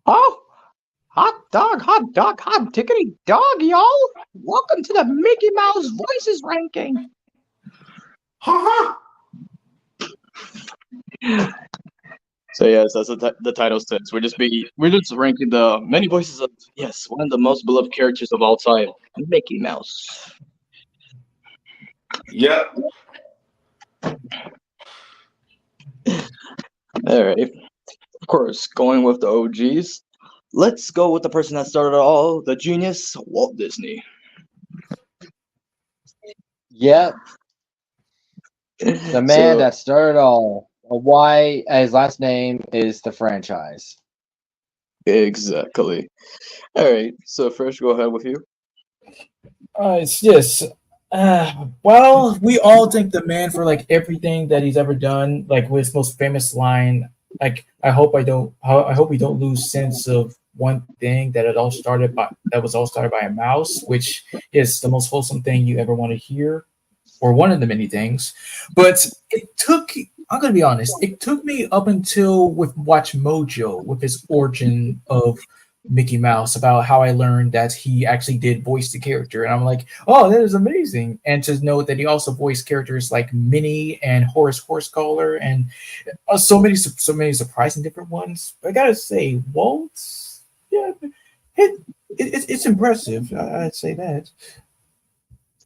Oh, hot dog, hot tickety dog, y'all. Welcome to the Mickey Mouse Voices ranking. Ha So yes, that's the title says. We're just ranking the many voices of one of the most beloved characters of all time, Mickey Mouse. Yep. All right, of course, going with the OGs. Let's go with the person that started it all, the genius Walt Disney. Yep, the man So that started all. Why his last name is the franchise. exactly. All right, so first, go ahead with you. Yes. Well, we all thank the man for like everything that he's ever done. Like with his most famous line, like I hope we don't lose sense of one thing that was all started by a mouse, which is the most wholesome thing you ever want to hear, or one of the many things. But it took. I'm gonna be honest. It took me up until with Watch Mojo with his origin of Mickey Mouse about how I learned that he actually did voice the character, and I'm like, oh, that is amazing. And to know that he also voiced characters like Minnie and Horace Horsecollar, and so many surprising different ones. I gotta say, Walt, yeah, it's impressive. I'd say that.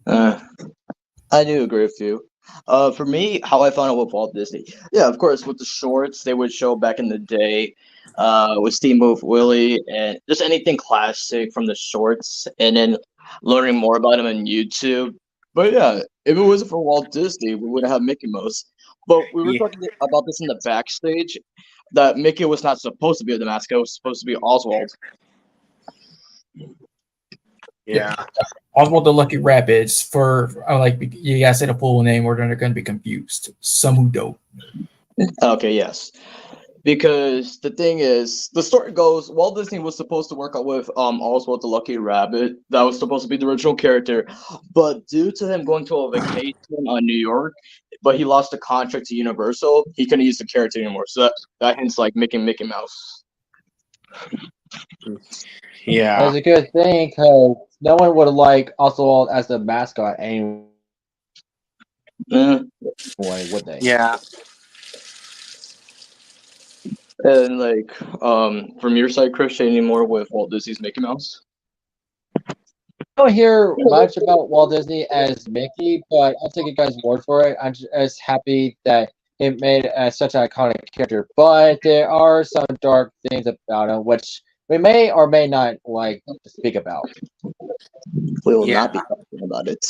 Uh, I do agree with you. For me, how I found out with Walt Disney. Yeah, of course, with the shorts they would show back in the day, with Steamboat Willie and just anything classic from the shorts, and then learning more about him on YouTube. But yeah, if it wasn't for Walt Disney, we wouldn't have Mickey Mouse. But we were Yeah. talking about this in the backstage, that Mickey was not supposed to be the mascot; it was supposed to be Oswald. Yeah, Yeah. Oswald the Lucky Rabbits. For like you gotta say the full name, or they're gonna be confused. Some who don't. Okay, yes. Because the thing is, the story goes, Walt Disney was supposed to work out with Oswald the Lucky Rabbit. That was supposed to be the original character, but due to him going to a vacation on New York, but he lost the contract to Universal, he couldn't use the character anymore. So that hints like making Mickey Mouse. Yeah. That's a good thing because no one would like Oswald as the mascot anyway, Eh, would they? Yeah. And like, from your side, Chris, any more with Walt Disney's Mickey Mouse? I don't hear much about Walt Disney as Mickey, but I'll take you guys' word for it. I'm just happy that it made such an iconic character. But there are some dark things about him, which we may or may not like to speak about. We will Yeah. not be talking about it.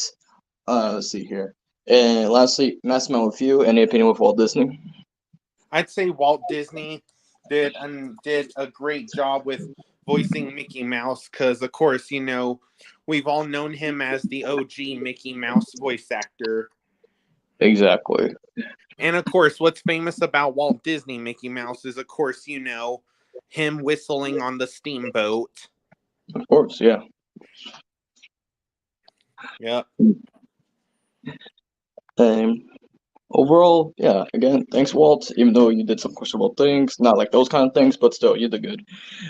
Let's see here. And lastly, Massimo, with you, any opinion with Walt Disney? I'd say Walt Disney did a great job with voicing Mickey Mouse because, of course, we've all known him as the OG Mickey Mouse voice actor. Exactly. And, of course, what's famous about Walt Disney Mickey Mouse is, of course, him whistling on the steamboat. Of course, yeah. Yep. Um, Overall, yeah, again, thanks, Walt. Even though you did some questionable things, not like those kind of things, but still, you did good.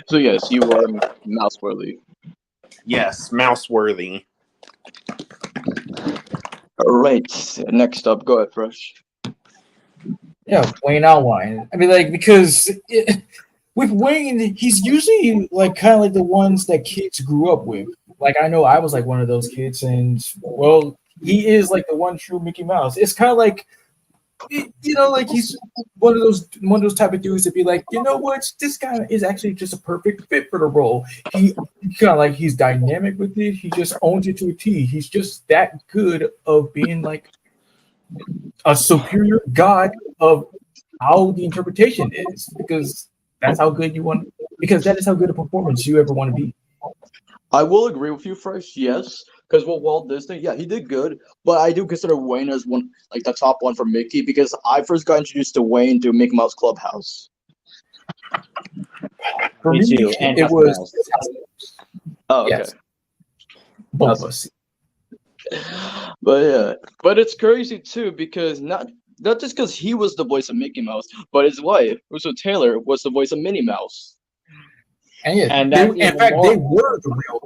So, yes, you are mouse worthy. Yes, mouse worthy. All right, next up, go ahead, Fresh. Yeah, Wayne Allwine. I mean, like with Wayne, he's usually like kind of like the ones that kids grew up with. Like I know I was like one of those kids, and well, he is like the one true Mickey Mouse. It's kind of like like he's one of those type of dudes to be like, you know what, this guy is actually just a perfect fit for the role. He kind of like he's dynamic with it. He just owns it to a T. He's just that good of being like a superior god of how the interpretation is, because that's how good you want, because that is how good a performance you ever want to be. I will agree with you, Fresh, yes, because with Walt Disney, yeah, he did good, but I do consider Wayne as one, like the top one for Mickey, because I first got introduced to Wayne through Mickey Mouse Clubhouse. For Me me, too, and it House was Mouse. Oh, okay. yes, both of us. But yeah, but it's crazy too because not just because he was the voice of Mickey Mouse, but his wife, Russo Taylor, was the voice of Minnie Mouse. And yeah, And they, that's in even fact, more they were the real.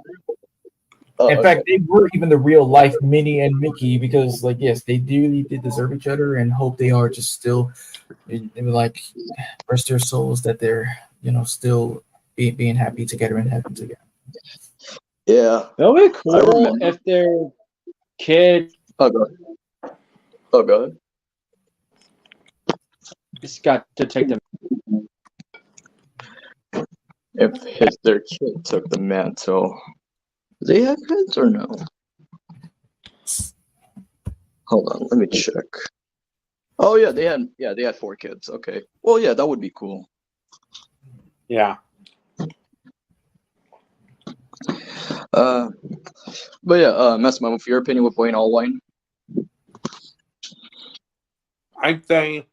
In Okay. fact, they were even the real life Minnie and Mickey because, like, yes, they really did deserve each other, and hope they are just still, like, rest their souls that they're still being happy together and happy together. Yeah, it'll be I cool remember. if their kid Oh, go ahead. Oh, go ahead. just got to take them. If their kid took the mantle, do they have kids or no? Hold on, let me check. Oh yeah, they had 4 kids. Okay. Well, yeah, that would be cool. Yeah. But yeah, Messman, with your opinion with Wayne Allwine? I'd say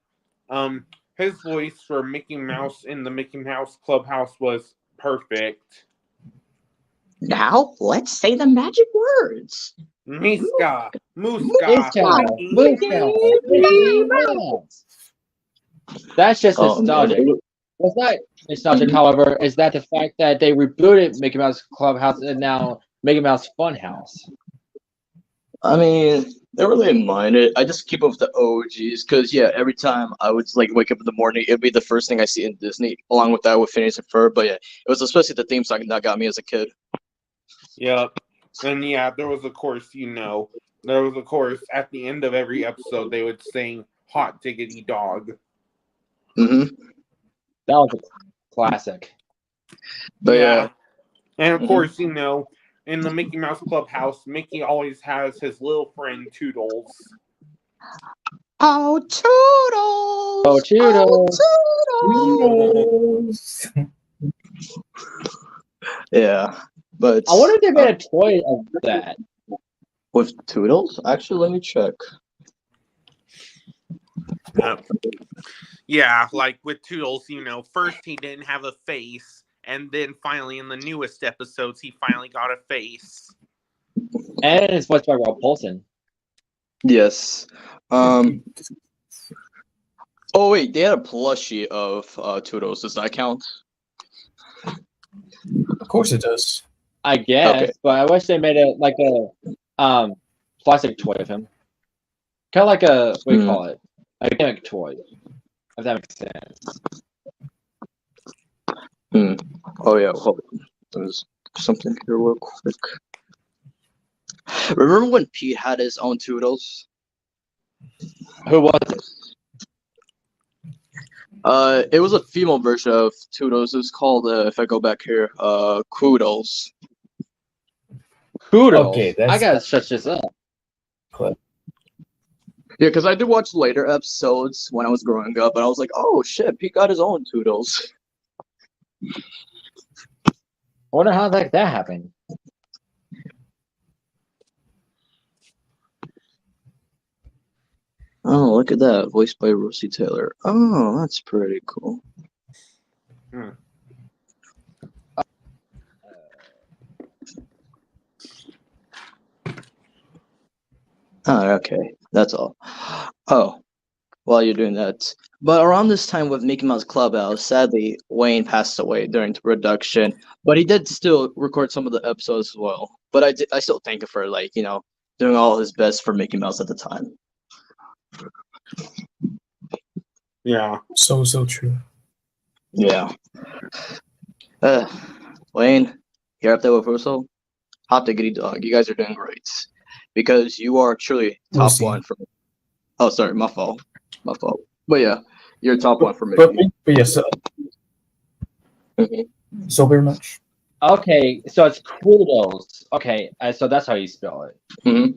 his voice for Mickey Mouse in the Mickey Mouse Clubhouse was perfect. Now, let's say the magic words. Miska, Muska, Muska, Muska, Mickey Mouse. That's just Oh, man. nostalgic. What's not nostalgic, however, is that the fact that they rebooted Mickey Mouse Clubhouse and now Mickey Mouse Funhouse. I mean, I really didn't mind it. I just keep up with the OGs because yeah, every time I would like wake up in the morning, it'd be the first thing I see in Disney. Along with that, with Phineas and Ferb. But yeah, it was especially the theme song that got me as a kid. Yep. And yeah, there was of course at the end of every episode they would sing Hot Diggity Dog. Mm-hmm. That was a classic. But yeah. And of course, in the Mickey Mouse Clubhouse, Mickey always has his little friend Toodles. Oh, Toodles! Oh, Toodles! Toodles! Yeah, but I wonder if they made a toy of that. with Toodles. Actually, let me check. Yeah, like with Toodles, first he didn't have a face, and then finally in the newest episodes, he finally got a face. And it's voiced by Rob Paulson. Yes. Oh wait, they had a plushie of Toodles. Does that count? Of course it does. I guess, Okay. but I wish they made it like a plastic toy of him. Kind of like a, what do you call it? A gimmick toy. If that makes sense. Oh yeah, hold on. There's something here real quick. Remember when Pete had his own Toodles? Who was it? It was a female version of Toodles. It was called, if I go back here, Koodles. Koodles. Okay, I gotta search this up. Clip. Yeah, because I did watch later episodes when I was growing up, and I was like, oh shit, Pete got his own Toodles. I wonder how that happened. Oh, look at that. Voiced by Rosie Taylor. Oh, that's pretty cool. Oh, okay. That's all. Oh, while you're doing that. But around this time with Mickey Mouse Clubhouse, sadly, Wayne passed away during the production. But he did still record some of the episodes as well. But I still thank him for, like, doing all his best for Mickey Mouse at the time. Yeah. So true. Yeah. Wayne, you're up there with Russell. Hot diggity dog. You guys are doing great. Because you are truly top one for me. Oh, sorry, my fault. But yeah, you're top one for me. But yes, so very much. Okay, so it's Koodles. Okay, so that's how you spell it. Mm-hmm.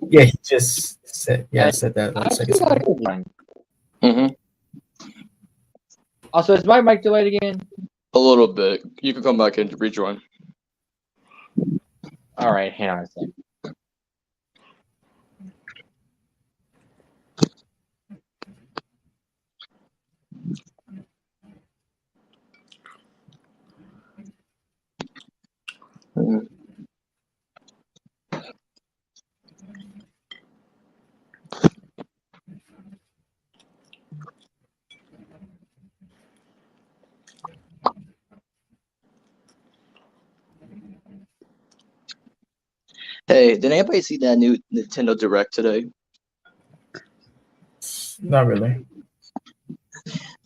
Yeah, he just said that like seconds ago. Also, is my mic delayed again? A little bit. You can come back and rejoin. All right, hang on a second. Hey, did anybody see that new Nintendo Direct today? Not really.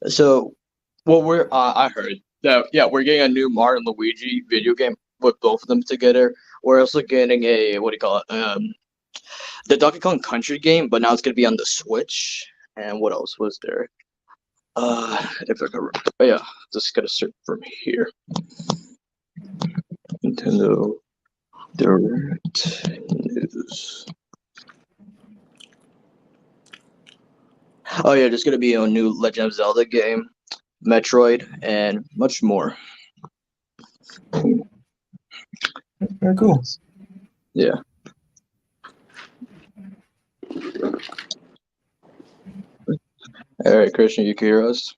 So, well, I heard that we're getting a new Mario and Luigi video game with both of them together. We're also getting a what do you call it? The Donkey Kong Country game, but now it's gonna be on the Switch. And what else was there? If I can remember, oh, yeah, just gotta search from here. Nintendo Direct news. Oh yeah, there's gonna be a new Legend of Zelda game, Metroid, and much more. Very cool. Yeah. All right, Christian, you can hear us?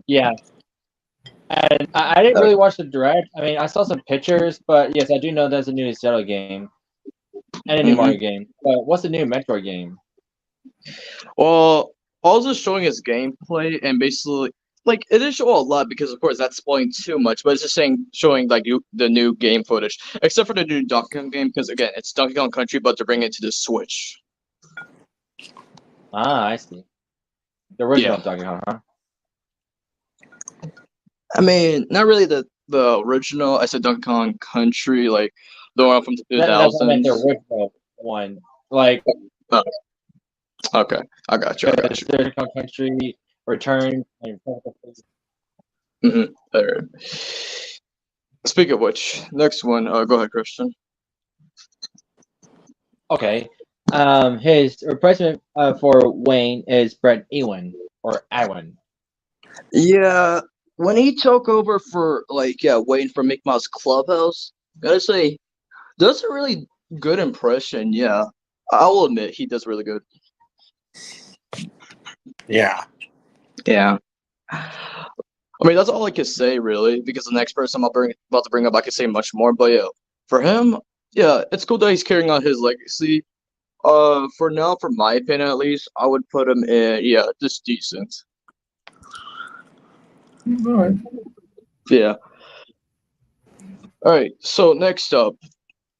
Yeah. And I didn't really watch the direct. I mean, I saw some pictures, but yes, I do know there's a new Zelda game and a new Mario game. But what's the new Metroid game? Well, all it's showing is gameplay, and basically, like, it didn't show a lot because, of course, that's spoiling too much. But it's just showing like the new game footage, except for the new Donkey Kong game, because again, it's Donkey Kong Country, but they're bringing it to the Switch. Ah, I see. The original Donkey Kong, huh? I mean, not really the original. I said Donkey Kong Country, like the one from the 2000s. That's what I meant, the original one. Like, Oh, okay, I got you. Donkey Kong Country Return and All right. Speaking of which, next one. Go ahead, Christian. Okay. His replacement for Wayne is Brett Ewan or Iwan. Yeah, when he took over for Wayne from Mickey Mouse Clubhouse, gotta say, does a really good impression. Yeah, I'll admit he does really good. Yeah. Yeah. I mean, that's all I can say, really, because the next person about to bring up, I could say much more. But yeah, for him, yeah, it's cool that he's carrying on his legacy. For now, for my opinion at least, I would put him in, just decent. All right. Yeah. All right. So next up,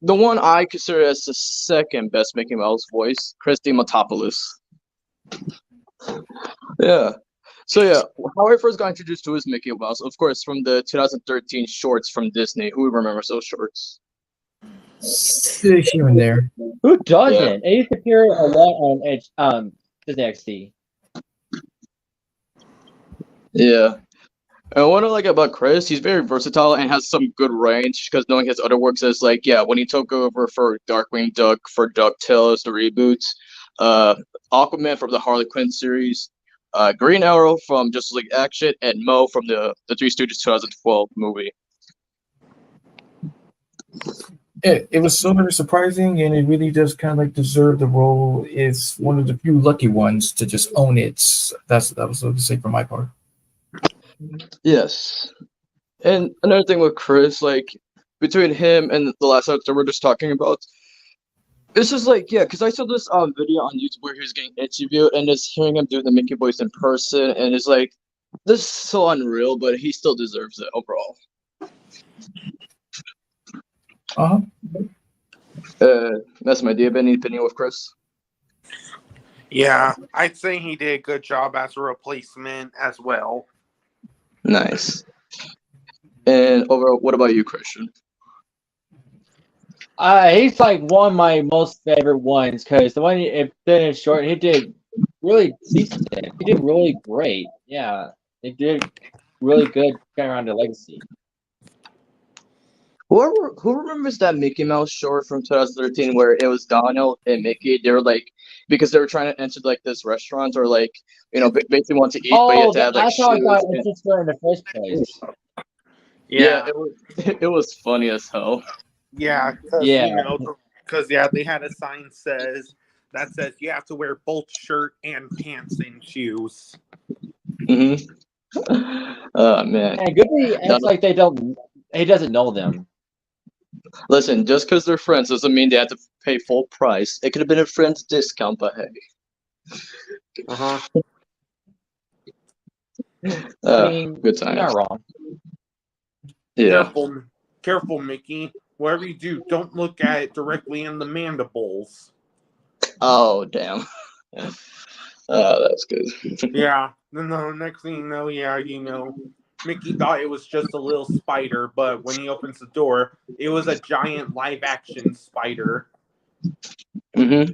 the one I consider as the second best Mickey Mouse voice, Christy Matopoulos. Yeah. So yeah, how I first got introduced to his Mickey Mouse, of course, from the 2013 shorts from Disney. Who remembers those shorts? Here and there. Who doesn't? It used to appear a lot on Disney XD. Yeah. And what I like about Chris, he's very versatile and has some good range, because knowing his other works as when he took over for Darkwing Duck for DuckTales, the reboots, Aquaman from the Harley Quinn series, Green Arrow from Justice League Action, and Mo from the Three Stooges 2012 movie. It was so very surprising, and it really does kind of like deserve the role. It's one of the few lucky ones to just own it. That was what to say for my part. Yes. And another thing with Chris, between him and the last episode we're just talking about, it's just because I saw this video on YouTube where he was getting interviewed, and just hearing him do the Mickey voice in person, and it's like, this is so unreal, but he still deserves it overall. That's my idea. Have any opinion with Chris? Yeah, I'd say he did a good job as a replacement as well. Nice. And overall, what about you, Christian? He's like one of my most favorite ones, because the one it did short, he did really decent. He did really great. Yeah, he did really good carrying around the legacy. Who remembers that Mickey Mouse short from 2013 where it was Donald and Mickey? They were because they were trying to enter this restaurant, or basically want to eat, but you had to have that's how I got shoes. interested in the first place. Yeah, it was funny as hell. Yeah, because they had a sign that says you have to wear both shirt and pants and shoes. Oh man. And Goofy acts like he doesn't know them. Listen, just because they're friends doesn't mean they have to pay full price. It could have been a friend's discount, but hey. I mean, good times. you're not wrong. Yeah. Careful, Mickey. whatever you do, don't look at it directly in the mandibles. Oh, damn. Oh, that's good. Yeah. Then the next thing you know, Mickey thought it was just a little spider, but when he opens the door, it was a giant live-action spider. Mm-hmm.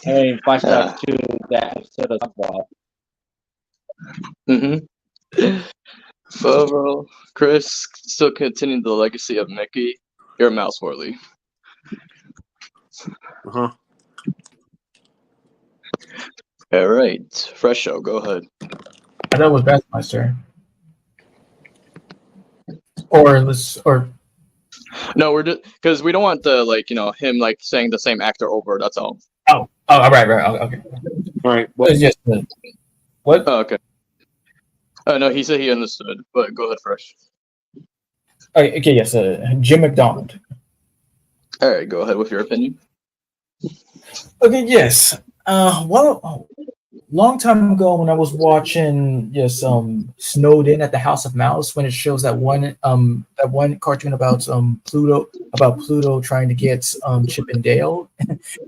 Hey, flashback to that episode of SpongeBob. Mm-hmm. But overall, Chris still continuing the legacy of Mickey. You're a mouse, Worley. Uh-huh. All right, fresh show. Go ahead. I thought it was Bassmeister. Or No, we're just because we don't want the him saying the same actor over. That's all. oh, right, okay. All right. Well, Yes. What? Oh, okay. No, he said he understood. But go ahead, fresh. Okay, yes. Jim McDonald. All right, go ahead with your opinion. Okay, yes. Long time ago when I was watching Snowed In at the House of Mouse, when it shows that one cartoon about Pluto trying to get Chip and Dale,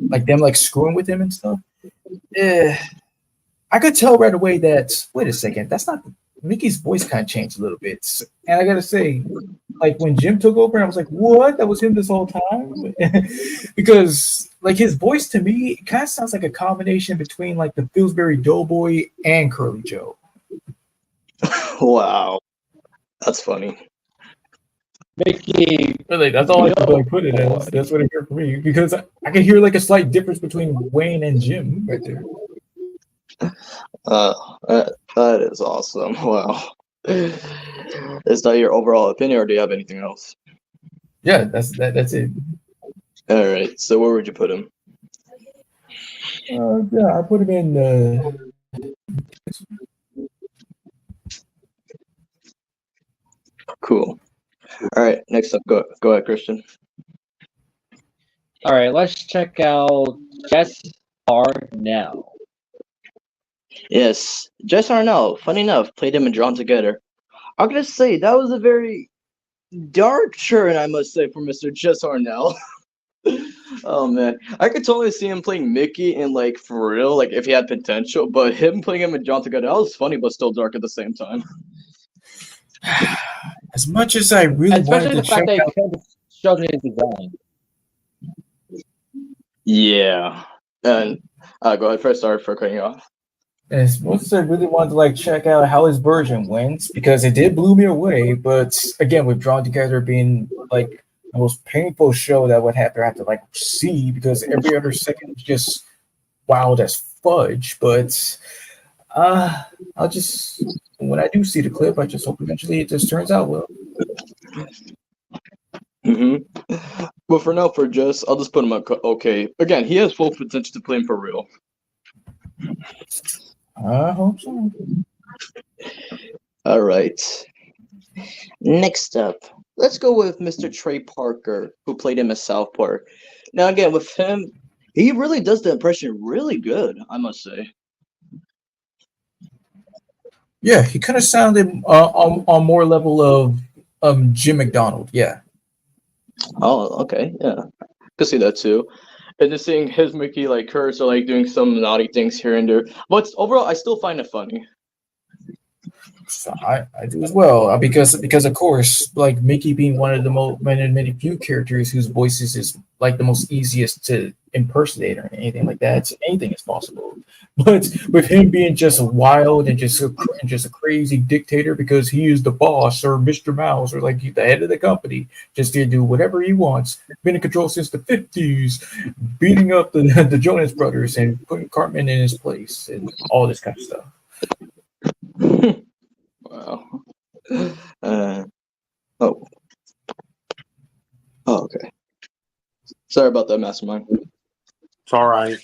like them screwing with him and stuff. I could tell right away that wait a second, that's not Mickey's voice kind of changed a little bit. And I gotta say, like when Jim took over, I was like, what? That was him this whole time? Because like his voice to me it kind of sounds like a combination between like the Pillsbury Doughboy and Curly Joe. Wow, that's funny. Mickey, Really, that's all I could put it as. That's what it heard for me because I can hear like a slight difference between Wayne and Jim right there. That is awesome. Wow. Is that your overall opinion, or do you have anything else? Yeah, that's it. All right. So where would you put him? Yeah, I put him in. Cool. All right. Next up, go ahead, Christian. all right, let's check out Jess Arnell. Yes, Jess Arnell. Funny enough, played him and Drawn Together. I'm gonna say that was a very dark turn, I must say, for Mr. Jess Arnell. Oh man, I could totally see him playing Mickey and like for real, like if he had potential. But him playing him and Drawn Together, that was funny, but still dark at the same time. As much as I really Especially wanted the to fact check that out, he kind of struggled in design. Yeah, and go ahead first. Sorry for cutting you off. as much as I really wanted to like check out how his version went because it did blew me away. But again, with Drawn Together being like the most painful show that I would have to like see because every other second is just wild as fudge. But I'll just when I do see the clip, I just hope eventually it just turns out well. Mm-hmm. But for now, for Jess, I'll just put him at okay. Again, he has full potential to play him for real. I hope so. All right. Next up, let's go with Mr. Trey Parker, who played him as South Park. Now, again, with him, he really does the impression really good, I must say. Yeah, he kind of sounded on more level of Jim McDonald. Yeah. Oh, okay, yeah, could see that too. And just seeing his Mickey like curse or like doing some naughty things here and there, but overall, I still find it funny. So I do as well because of course like Mickey being one of the many few characters whose voices is like the most easiest to impersonate or anything like that. So anything is possible, but with him being just wild and just a crazy dictator because he is the boss or Mr. Mouse or like the head of the company, just to do whatever he wants. Been in control since the 50s, beating up the Jonas Brothers and putting Cartman in his place and all this kind of stuff. Wow. Oh. Oh, okay. Sorry about that, Mastermind. it's all right.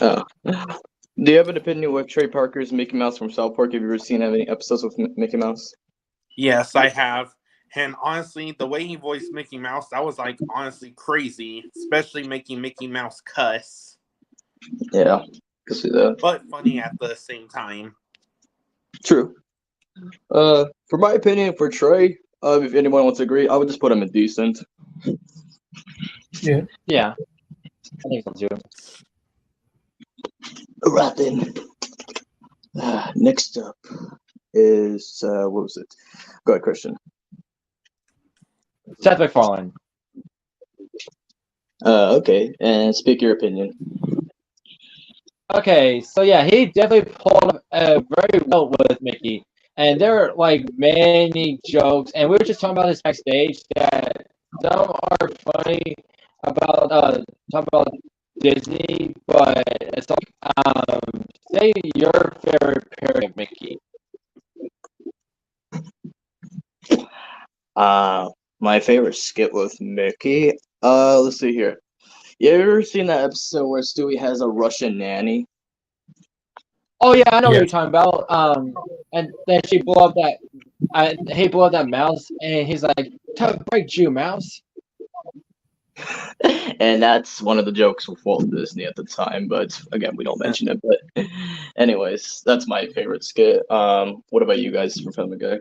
Oh. Do you have an opinion with Trey Parker's Mickey Mouse from South Park? Have you ever seen any episodes with Mickey Mouse? Yes, I have. And honestly, the way he voiced Mickey Mouse, that was like honestly crazy, especially making Mickey Mouse cuss. Yeah, can see that. But funny at the same time. True. For my opinion, for Trey, If anyone wants to agree, I would just put him in decent. Yeah. Yeah, I think so too. Right then. Next up is what was it? Go ahead, Christian. Seth MacFarlane. Okay, and speak your opinion. Okay, so yeah, he definitely pulled up very well with Mickey, and there were like many jokes, and we were just talking about this backstage that some are funny about talking about Disney, but it's like say your favorite parody of Mickey. My favorite skit with Mickey. Let's see here. You ever seen that episode where Stewie has a Russian nanny? Oh yeah, I know what Yeah. you're talking about. And then she blew up that, he blew up that mouse, and he's like, "Time to break you, mouse." And that's one of the jokes with Walt Disney at the time, but again, we don't mention it. But anyways, that's my favorite skit. What about you guys from Family Guy?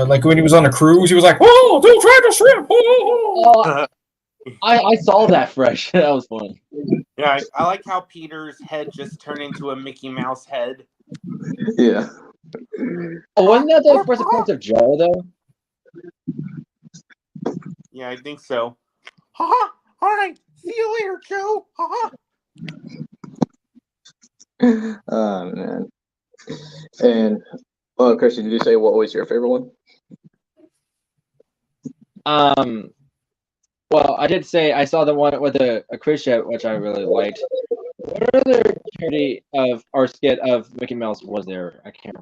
Like when he was on the cruise, he was like, "Oh, don't try to shrimp!" Oh, I saw that fresh. That was funny. Yeah, I like how Peter's head just turned into a Mickey Mouse head. Yeah. Oh, wasn't that the first appearance of Joe though? Yeah, I think so. Ha! All right, see you later, Joe. Ha! Oh man. And Christian, did you say what was your favorite one? Well, I did say I saw the one with a cruise ship, which I really liked. What other parody of or skit of Mickey Mouse was there? I can't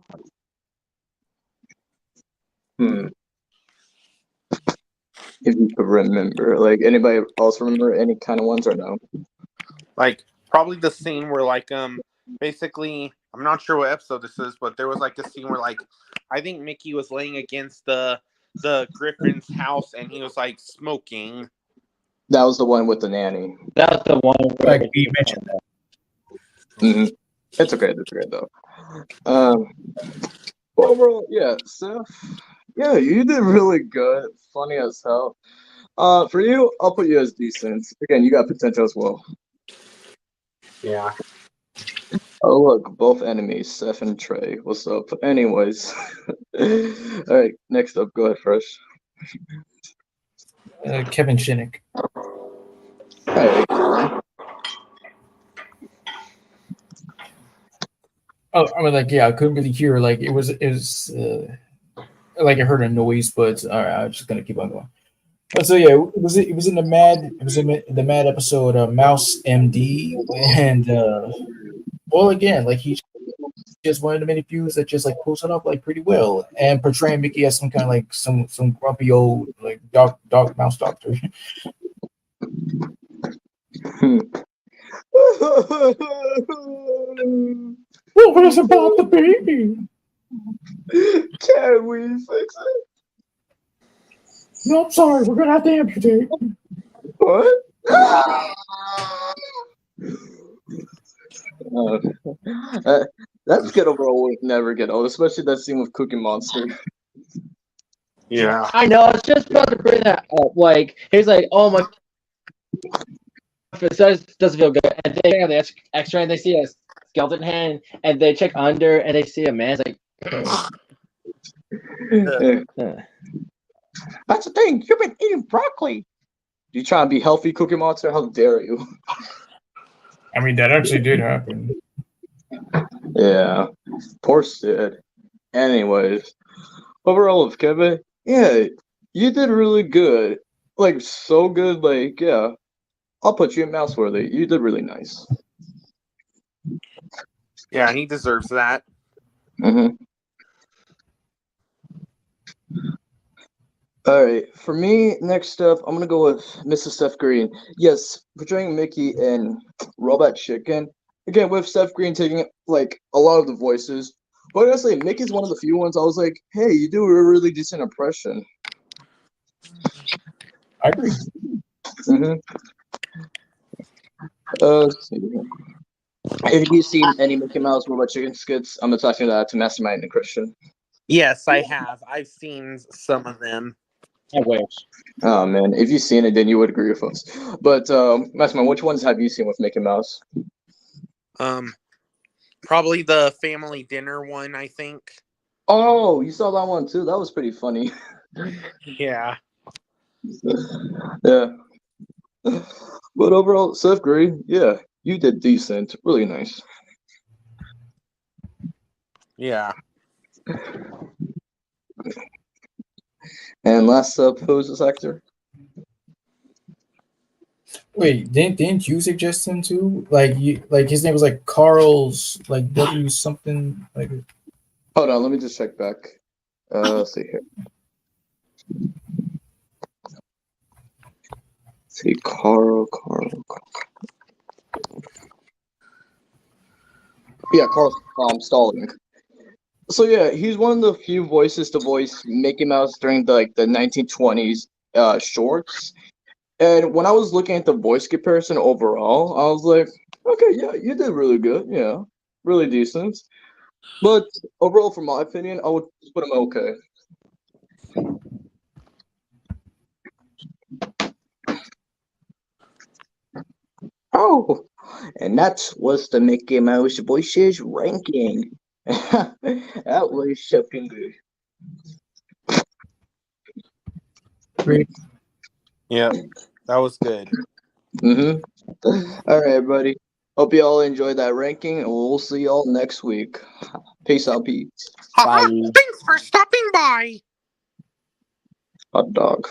remember. If you could remember, like anybody else remember any kind of ones or no? Like probably the scene where like basically I'm not sure what episode this is, but there was like a scene where like I think Mickey was laying against the Griffin's house and he was like smoking. That was the one with the nanny. That's the one where Like we mentioned that. Mm-hmm. It's okay. It's okay though. Overall, yeah, Seth. Yeah, you did really good. Funny as hell. For you, I'll put you as decent. Again, you got potential as well. Yeah. Oh look, both enemies, Seth and Trey. What's up? Anyways, all right. Next up, go ahead, Fresh. Kevin Shinnick. Hey, Oh, I mean, like, yeah, I couldn't really hear. Like, it was like I heard a noise, but all right, I'm just gonna keep on going. So yeah, it was in the Mad episode, Mouse MD, and well, again, like he just one of the many views that just like pulls it up like pretty well, and portraying Mickey as some kind of like some grumpy old like dog mouse doctor. What is about the baby? Can we fix it? No, I'm sorry, we're gonna have to amputate. What? That skit overall would never get old, especially that scene with Cookie Monster. Yeah. I know. I was just about to bring that up. Like he's like, "Oh my, it doesn't feel good," and they have the X-ray and they see a skeleton hand, and they check under and they see a man. It's like, That's the thing. You've been eating broccoli. You trying to be healthy, Cookie Monster? How dare you? I mean, that actually did happen. Yeah, poor Sid. Anyways, overall of Kevin, yeah, you did really good. Like so good. Like yeah, I'll put you in Mouseworthy. You did really nice. Yeah, he deserves that. Mm-hmm. All right, for me, next up, I'm gonna go with Mrs. Steph Green. Yes, portraying Mickey in Robot Chicken. Again, with Steph Green taking like a lot of the voices. But honestly, Mickey's one of the few ones I was like, hey, you do a really decent impression. I agree. Mm-hmm. Let's see. Have you seen any Mickey Mouse Robot Chicken skits? I'm talking that to Mastermind and Christian. Yes, I have. I've seen some of them. I wish. Oh man, if you've seen it, then you would agree with us. But Messman, which ones have you seen with Mickey Mouse? Probably the family dinner one, I think. Oh, you saw that one too. That was pretty funny. Yeah. Yeah. But overall, Seth Green, yeah, you did decent. Really nice. Yeah. And last up, who's this actor? Wait, didn't you suggest him too? Like his name was like Carl's like W something like. Hold on, let me just check back. Let's see here. Let's see, Carl. Yeah, Carl Stalling. So yeah, he's one of the few voices to voice Mickey Mouse during the 1920s shorts. And when I was looking at the voice comparison overall, I was like, okay, yeah, you did really good. Yeah, really decent. But overall, from my opinion, I would put him okay. Oh, and that was the Mickey Mouse voices ranking. That was something good. Great. Yeah. That was good. Mm-hmm. All right, everybody. Hope you all enjoyed that ranking, and we'll see y'all next week. Peace out, Pete. Haha, Bye. thanks for stopping by. Hot dog.